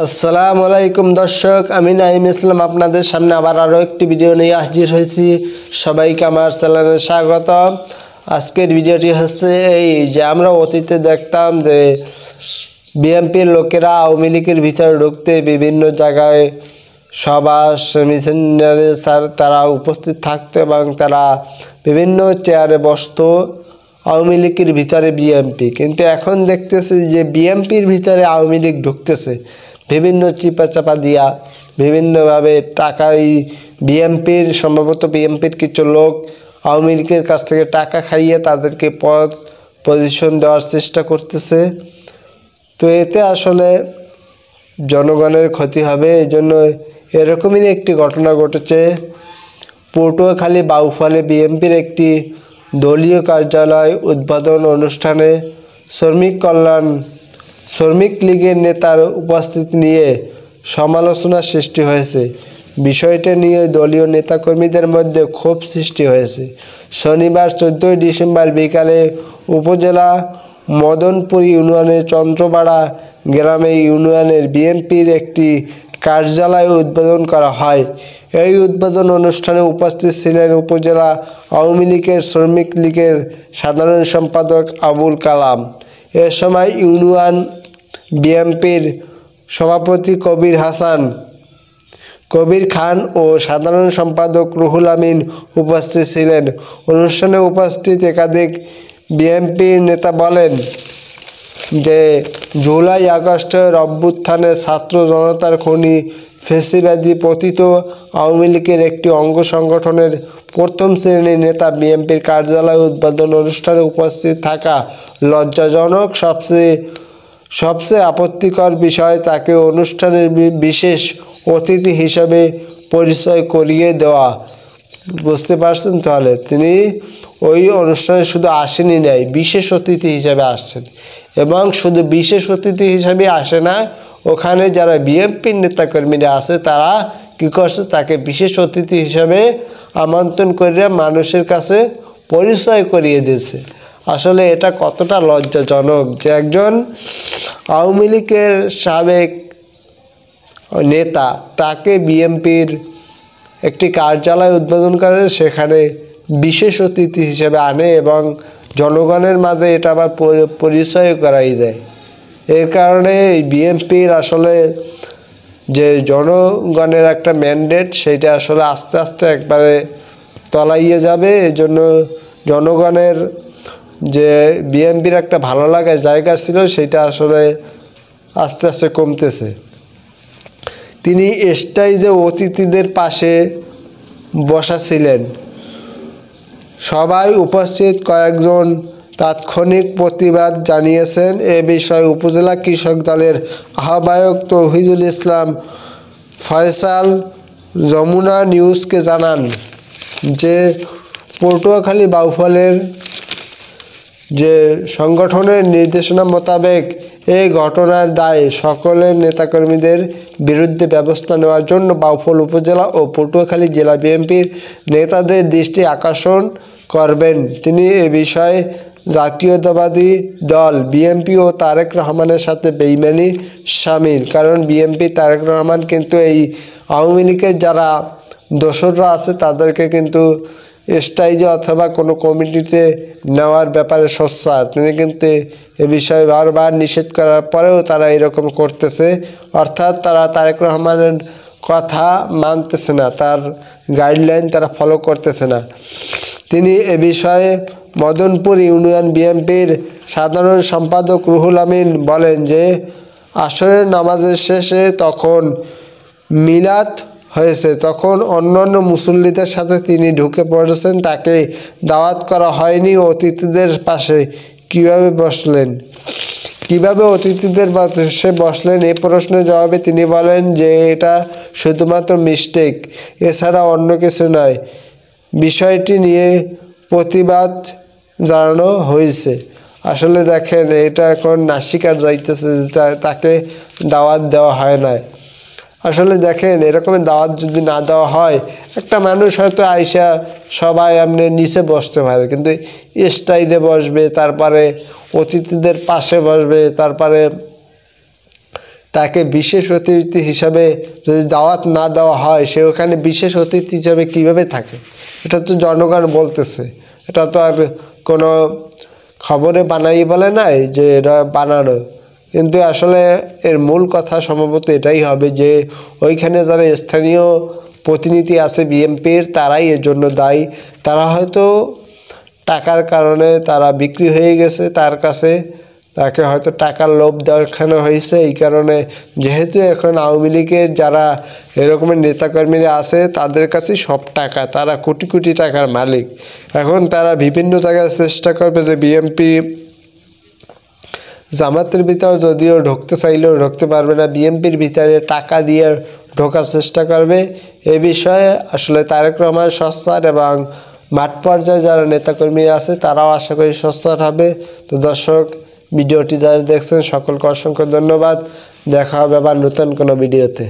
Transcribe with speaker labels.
Speaker 1: আসসালামু আলাইকুম দর্শক, আমি নাইম ইসলাম আপনাদের সামনে আবার আরও একটি ভিডিও নিয়ে হাজির হয়েছি। সবাইকে আমার চ্যানেলে স্বাগত। আজকের ভিডিওটি হচ্ছে এই যে আমরা অতীতে দেখতাম যে বিএনপির লোকেরা আওয়ামী লীগের ভিতরে ঢুকতে বিভিন্ন জায়গায় সভা সেমিনারে তারা উপস্থিত থাকতো এবং তারা বিভিন্ন চেয়ারে বসতো আওয়ামী লীগের ভিতরে বিএনপি। কিন্তু এখন দেখতেছি যে বিএনপির ভিতরে আওয়ামী লীগ ঢুকতেছে বিভিন্ন চিপা দিয়া, বিভিন্নভাবে টাকাই বিএনপির সম্ভবত বিএনপির কিছু লোক আওয়ামী লীগের কাছ থেকে টাকা খাইয়ে তাদেরকে পজিশন দেওয়ার চেষ্টা করতেছে। তো এতে আসলে জনগণের ক্ষতি হবে। এই জন্য এরকমই একটি ঘটনা ঘটেছে। পটুয়াখালী বাউফলে বিএনপির একটি দলীয় কার্যালয় উদ্বোধন অনুষ্ঠানে শ্রমিক লীগের নেতার উপস্থিতি নিয়ে সমালোচনার সৃষ্টি হয়েছে। বিষয়টি নিয়ে দলীয় নেতাকর্মীদের মধ্যে ক্ষোভ সৃষ্টি হয়েছে। শনিবার 14 ডিসেম্বর বিকালে উপজেলা মদনপুর ইউনিয়নের চন্দ্রপাড়া গ্রামে ইউনিয়নের বিএনপির একটি কার্যালয় উদ্বোধন করা হয়। এই উদ্বোধন অনুষ্ঠানে উপস্থিত ছিলেন উপজেলা আওয়ামী লীগের শ্রমিক লীগের সাধারণ সম্পাদক আবুল কালাম। এ সময় ইউনিয়ন বিএনপির সভাপতি কবির খান ও সাধারণ সম্পাদক রুহুল আমিন উপস্থিত ছিলেন। অনুষ্ঠানে উপস্থিত একাধিক বিএনপি নেতা বলেন যে জুলাই আগস্টের অভ্যুত্থানে ছাত্র জনতার খনি ফেসিবাদী পতিত আওয়ামী লীগের একটি অঙ্গ সংগঠনের প্রথম শ্রেণীর নেতা বিএনপির কার্যালয় উদ্বোধন অনুষ্ঠানে উপস্থিত থাকা লজ্জাজনক। সবচেয়ে আপত্তিকর বিষয়, তাকে অনুষ্ঠানের বিশেষ অতিথি হিসাবে পরিচয় করিয়ে দেওয়া। বুঝতে পারছেন? তাহলে তিনি ওই অনুষ্ঠানে শুধু আসেনি নাই, বিশেষ অতিথি হিসাবে আসছেন। এবং শুধু বিশেষ অতিথি হিসাবে আসে না, ওখানে যারা বিএনপির নেতাকর্মীরা আছে তারা কী করছে, তাকে বিশেষ অতিথি হিসাবে আমন্ত্রণ করে মানুষের কাছে পরিচয় করিয়ে দিয়েছে। আসলে এটা কতটা লজ্জাজনক যে একজন আওয়ামী লীগের সাবেক নেতা তাকে বিএনপির একটি কার্যালয় উদ্বোধন করে সেখানে বিশেষ অতিথি হিসেবে আনে এবং জনগণের মাঝে এটা আবার পরিচয় করাই দেয়। এর কারণে বিএনপির আসলে যে জনগণের একটা ম্যান্ডেট সেটা আসলে আস্তে আস্তে একবারে তলাইয়ে যাবে। এজন্য জনগণের যে বিএনপির একটা ভালো লাগার জায়গা ছিল সেটা আসলে আস্তে আস্তে কমতেছে। তিনি স্টেজে অতিথিদের পাশে বসা ছিলেন। সবাই উপস্থিত কয়েকজন তাৎক্ষণিক প্রতিবাদ জানিয়েছেন। এ বিষয়ে উপজেলা কৃষক দলের আহ্বায়ক তৌহিদুল ইসলাম ফয়সাল যমুনা নিউজকে জানান যে পটুয়াখালী বাউফলের যে সংগঠনের নির্দেশনা মোতাবেক এই ঘটনার দায়ে সকলের নেতাকর্মীদের বিরুদ্ধে ব্যবস্থা নেওয়ার জন্য বাউফল উপজেলা ও পটুয়াখালী জেলা বিএনপির নেতাদের দৃষ্টি আকর্ষণ করবেন। তিনি এ বিষয়ে জাতীয়তাবাদী দল বিএনপি ও তারেক রহমানের সাথে বেইমানি শামিল। কারণ বিএনপি তারেক রহমান কিন্তু এই আওয়ামী লীগের যারা দোসররা আছে তাদেরকে কিন্তু স্টেজে অথবা কোনো কমিটিতে নেওয়ার ব্যাপারে সোচ্চার। তিনি কিন্তু এ বিষয়ে বারবার নিষেধ করার পরেও তারা এরকম করতেছে। অর্থাৎ তারা তারেক রহমানের কথা মানতেছে না, তার গাইডলাইন তারা ফলো করতেছে না। তিনি এ বিষয়ে মদনপুর ইউনিয়ন বিএনপির সাধারণ সম্পাদক রুহুল আমিন বলেন যে আসরের নামাজের শেষে তখন মিলাদ হয়েছে, তখন অন্যান্য মুসল্লিদের সাথে তিনি ঢুকে পড়েছেন, তাকে দাওয়াত করা হয়নি। অতিথিদের পাশে কিভাবে অতিথিদের পাশে বসলেন এই প্রশ্নের জবাবে তিনি বলেন যে এটা শুধুমাত্র মিস্টেক, এছাড়া অন্য কিছু নয়। বিষয়টি নিয়ে প্রতিবাদ জানানো হয়েছে। আসলে দেখেন এটা এখন নাস্বীকার যাইতেছে তাকে দাওয়াত দেওয়া হয় না। আসলে দেখেন এরকমের দাওয়াত যদি না দেওয়া হয়, একটা মানুষ হয়তো আইসা সবাই এমনি নিচে বসতে পারে, কিন্তু স্টেজে বসবে, তারপরে অতিথিদের পাশে বসবে, তারপরে তাকে বিশেষ অতিথি হিসাবে যদি দাওয়াত না দেওয়া হয়, সে ওখানে বিশেষ অতিথি হিসাবে কীভাবে থাকে? এটা তো জনগণ বলতেছে, এটা তো আর কোনো খবরে বানাই বলে নাই যে এটা বানানো। কিন্তু আসলে এর মূল কথা সম্ভবত এটাই হবে যে ওইখানে যারা স্থানীয় প্রতিনিধি আছে বিএনপির, তারাই এর জন্য দায়ী। তারা হয়তো টাকার কারণে তারা বিক্রি হয়ে গেছে তার কাছে, তাকে হয়তো টাকার লোভ দেখানো হয়েছে। এই কারণে যেহেতু এখন আওয়ামী লীগের যারা এরকমের নেতাকর্মীরা আছে তাদের কাছে সব টাকা, তারা কোটি কোটি টাকার মালিক। এখন তারা বিভিন্ন জায়গায় চেষ্টা করবে যে বিএনপি জামাতের ভিতরে যদিও ঢুকতে চাইলেও ঢুকতে পারবে না, বিএনপির ভিতরে টাকা দিয়ে ঢোকার চেষ্টা করবে। এ বিষয়ে আসলে তারেক রহমান সোচ্চার এবং মাঠ পর্যায়ে যারা নেতাকর্মীরা আছে তারাও আশা করি সোচ্চার হবে। তো দর্শক, ভিডিওটি যারা দেখছেন সকলকে অসংখ্য ধন্যবাদ। দেখা হবে আবার নতুন কোনো ভিডিওতে।